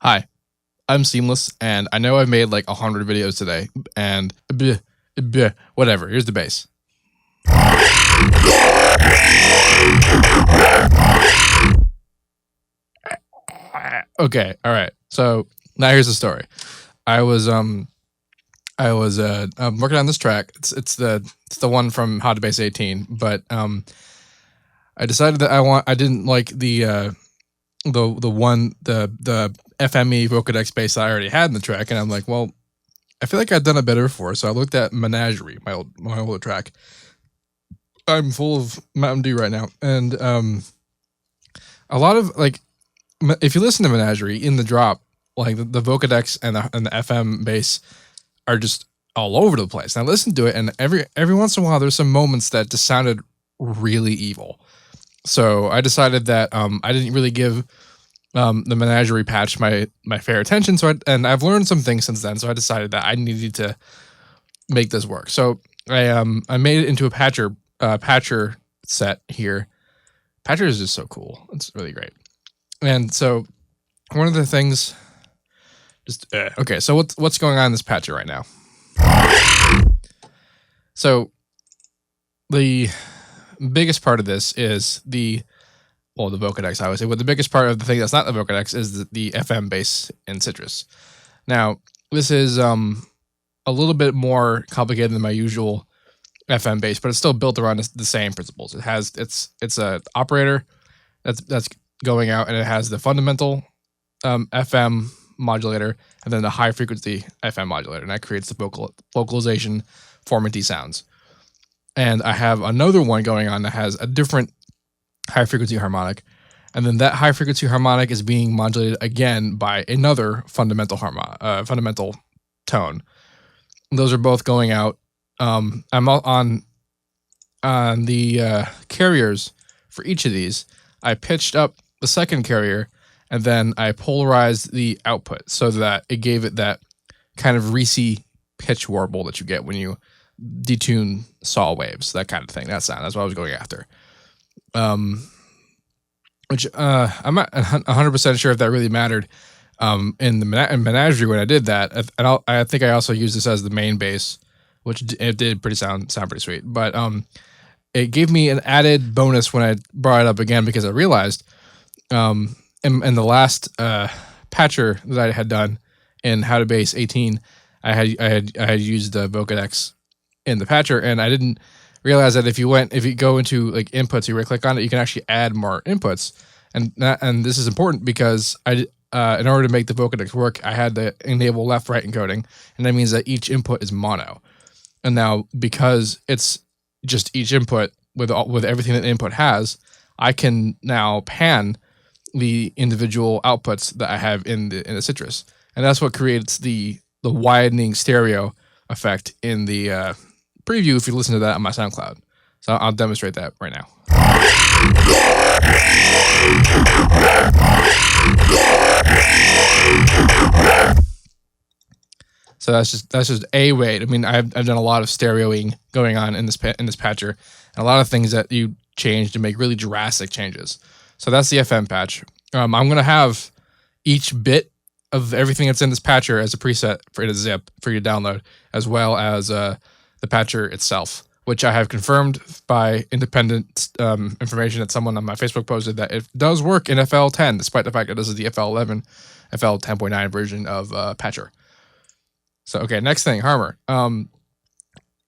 Hi, I'm Seamless, and I know I've made like 100 videos today, and whatever. Here's the bass. Okay, all right. So now here's the story. I was working on this track. It's the one from How to Base 18, but I decided that I didn't like the FME Vocodex bass that I already had in the track, and I'm like, well, I feel like I've done it better before, so I looked at Menagerie, my old track. I'm full of Mountain Dew right now, and a lot of like, if you listen to Menagerie in the drop, like the Vocodex and the FM bass are just all over the place. And I listened to it, and every once in a while, there's some moments that just sounded really evil. So I decided that I didn't really give the Menagerie patch my fair attention. So I've learned some things since then. So I decided that I needed to make this work. So I made it into a patcher set here. Patcher is just so cool. It's really great. And so one of the things, okay. So what's going on in this patcher right now? So the biggest part of this is the Vocodex, I would say. But the biggest part of the thing that's not the Vocodex is the FM bass in Citrus. Now, this is a little bit more complicated than my usual FM bass, but it's still built around the same principles. It has it's a operator that's going out, and it has the fundamental FM modulator, and then the high frequency FM modulator, and that creates the vocalization formanty sounds. And I have another one going on that has a different high frequency harmonic, and then that high frequency harmonic is being modulated again by another fundamental tone. And those are both going out. I'm on the carriers for each of these. I pitched up the second carrier, and then I polarized the output so that it gave it that kind of Reese pitch warble that you get when you detune saw waves, that kind of thing. That sound. That's what I was going after. Which I'm not 100% sure if that really mattered in Menagerie when I did that. And I think I also used this as the main bass, which it did sound pretty sweet. But it gave me an added bonus when I brought it up again, because I realized in the last patcher that I had done in How to Base 18, I had used the Vocodex in the patcher, and I didn't realize that if you go into like inputs, you right click on it, you can actually add more inputs, and this is important because in order to make the Vocodex work, I had to enable left right encoding, and that means that each input is mono. And now, because it's just each input with everything that the input has, I can now pan the individual outputs that I have in the Citrus, and that's what creates the widening stereo effect in the preview if you listen to that on my SoundCloud. So I'll demonstrate that right now. So that's just a way. I mean, I've done a lot of stereoing going on in this patcher, and a lot of things that you change to make really drastic changes. So that's the FM patch. I'm gonna have each bit of everything that's in this patcher as a preset for it a zip for you to download, as well as the patcher itself, which I have confirmed by independent information that someone on my Facebook posted, that it does work in FL10, despite the fact that this is the FL11, FL 10.9 version of patcher. So, okay, next thing, Harmer.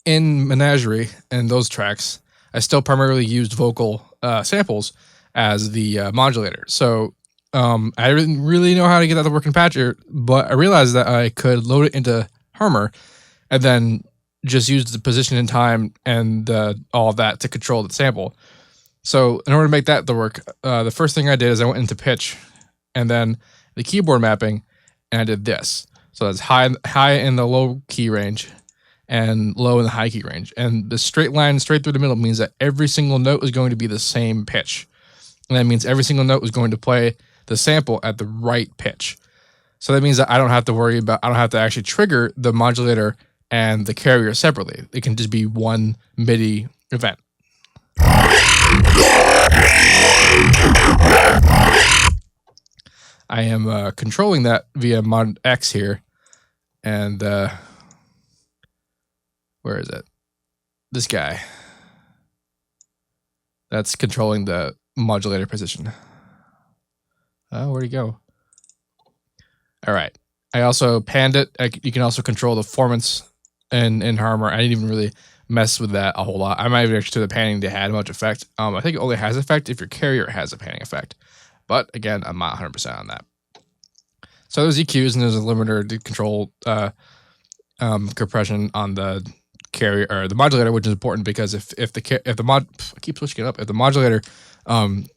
In Menagerie and those tracks, I still primarily used vocal samples as the modulator. So I didn't really know how to get that to work in patcher, but I realized that I could load it into Harmer and then just use the position in time and all of that to control the sample. So in order to make that work, the first thing I did is I went into pitch, and then the keyboard mapping, and I did this. So that's high in the low key range and low in the high key range. And the straight line straight through the middle means that every single note is going to be the same pitch. And that means every single note is going to play the sample at the right pitch. So that means that I don't have to actually trigger the modulator and the carrier separately. It can just be one MIDI event. I am controlling that via mod X here. And where is it? This guy. That's controlling the modulator position. Where'd he go? All right. I also panned it. You can also control the formants in Harmor. I didn't even really mess with that a whole lot. I might have actually to the panning to had much effect. I think it only has effect if your carrier has a panning effect. But again, I'm not 100% on that. So there's EQs and there's a limiter to control compression on the carrier or the modulator, which is important because if the mod I keep switching it up, if the modulator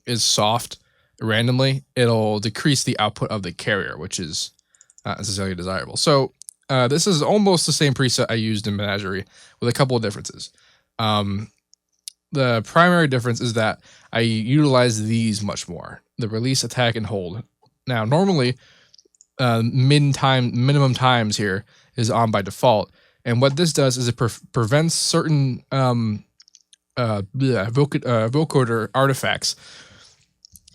is soft randomly, it'll decrease the output of the carrier, which is not necessarily desirable. So this is almost the same preset I used in Menagerie with a couple of differences. The primary difference is that I utilize these much more. The release, attack, and hold. Now, normally, minimum times here is on by default. And what this does is it prevents certain vocoder artifacts.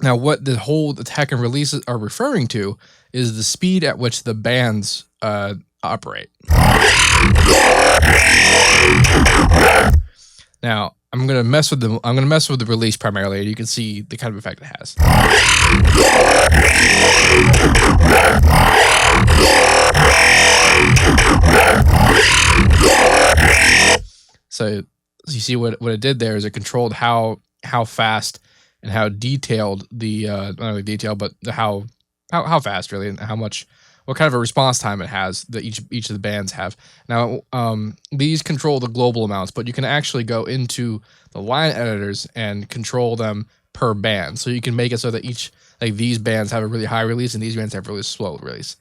Now, what the hold, attack, and release are referring to is the speed at which the bands operate. Now, I'm gonna mess with the release primarily, and you can see the kind of effect it has. So you see what it did there is it controlled how fast and how detailed the not only detail, but how fast really, and what kind of a response time it has that each of the bands have. Now, these control the global amounts, but you can actually go into the line editors and control them per band. So you can make it so that these bands have a really high release and these bands have a really slow release.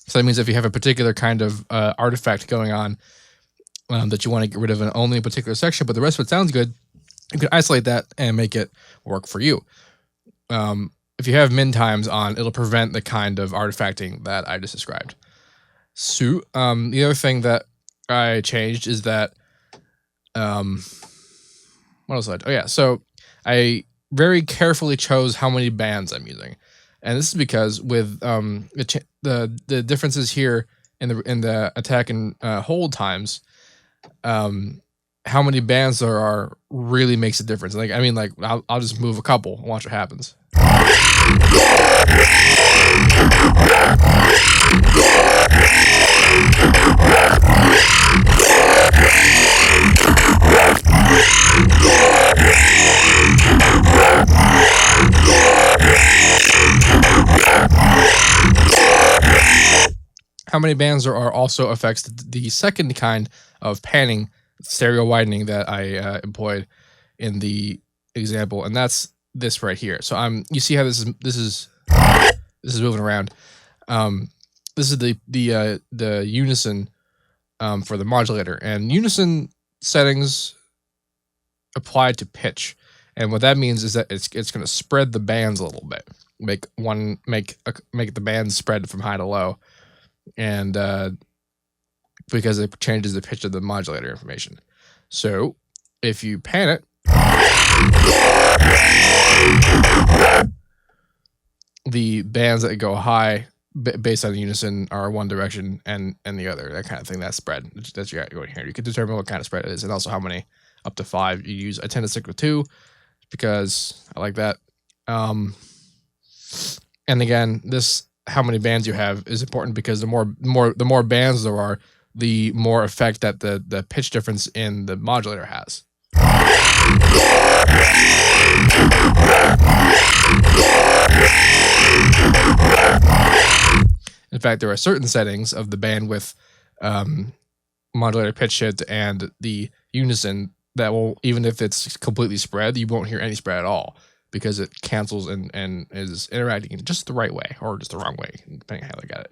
So that means if you have a particular kind of artifact going on that you want to get rid of in only a particular section, but the rest of it sounds good, you can isolate that and make it work for you. If you have min times on, it'll prevent the kind of artifacting that I just described. So, the other thing that I changed is that, what else did I do? Oh yeah, so I very carefully chose how many bands I'm using, and this is because with the differences here in the attack and hold times, how many bands there are really makes a difference. Like, I mean, like I'll just move a couple and watch what happens. How many bands there are also affects the second kind of panning, stereo widening that I employed in the example, and that's this right here. So you see how this is moving around. This is the Unison for the modulator, and Unison settings applied to pitch, and what that means is that it's going to spread the bands a little bit, make the bands spread from high to low, and because it changes the pitch of the modulator information. So if you pan it, the bands that go high based on Unison are one direction and the other, that kind of thing. That spread that you got going here. You can determine what kind of spread it is and also how many up to 5 you use. I tend to stick with 2 because I like that. And again, this how many bands you have is important because the more bands there are, the more effect that the pitch difference in the modulator has. In fact, there are certain settings of the bandwidth, modulator pitch shift, and the Unison that will, even if it's completely spread, you won't hear any spread at all because it cancels and is interacting in just the right way or just the wrong way, depending on how they got it.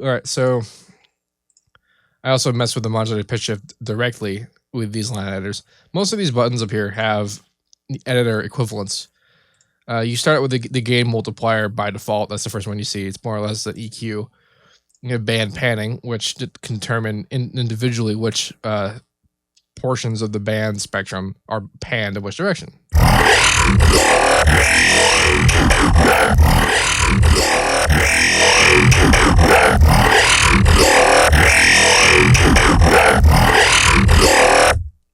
All right, so I also mess with the modulator pitch shift directly with these line editors. Most of these buttons up here have the editor equivalents. You start with the gain multiplier by default. That's the first one you see. It's more or less the EQ. You have band panning, which can determine individually which portions of the band spectrum are panned in which direction.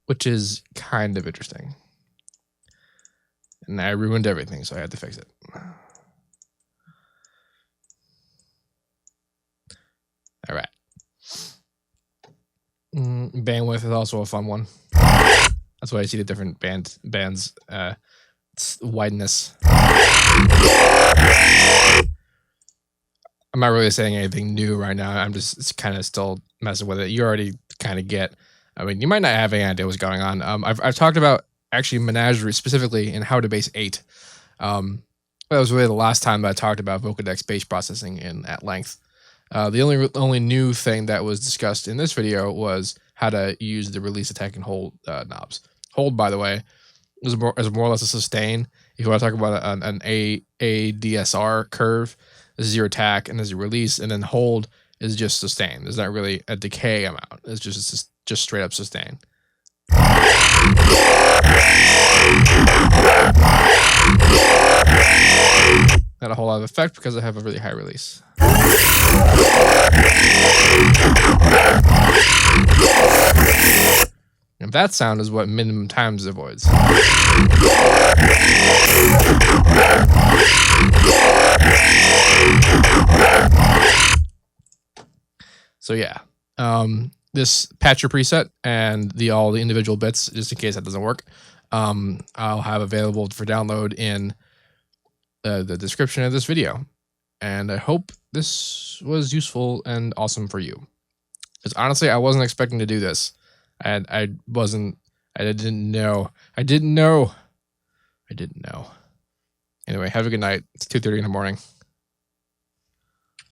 Which is kind of interesting. And I ruined everything, so I had to fix it. All right. Bandwidth is also a fun one. That's why I see the different bands wideness. I'm not really saying anything new right now. I'm just kind of still messing with it. You already kind of get. I mean, you might not have any idea what's going on. I've talked about actually Menagerie specifically in How to Base 8. That was really the last time that I talked about Vocodex base processing at length. The only new thing that was discussed in this video was how to use the release, attack, and hold knobs. Hold, by the way, is more or less a sustain. If you want to talk about an ADSR curve, this is your attack, and there's your release, and then hold is just sustain. There's not really a decay amount. It's just straight up sustain. Not a whole lot of effect because I have a really high release. And that sound is what minimum times avoids. So yeah, this patcher preset and all the individual bits, just in case that doesn't work, I'll have available for download in the description of this video. And I hope this was useful and awesome for you. Because honestly, I wasn't expecting to do this. And I didn't know. Anyway, have a good night. It's 2:30 in the morning.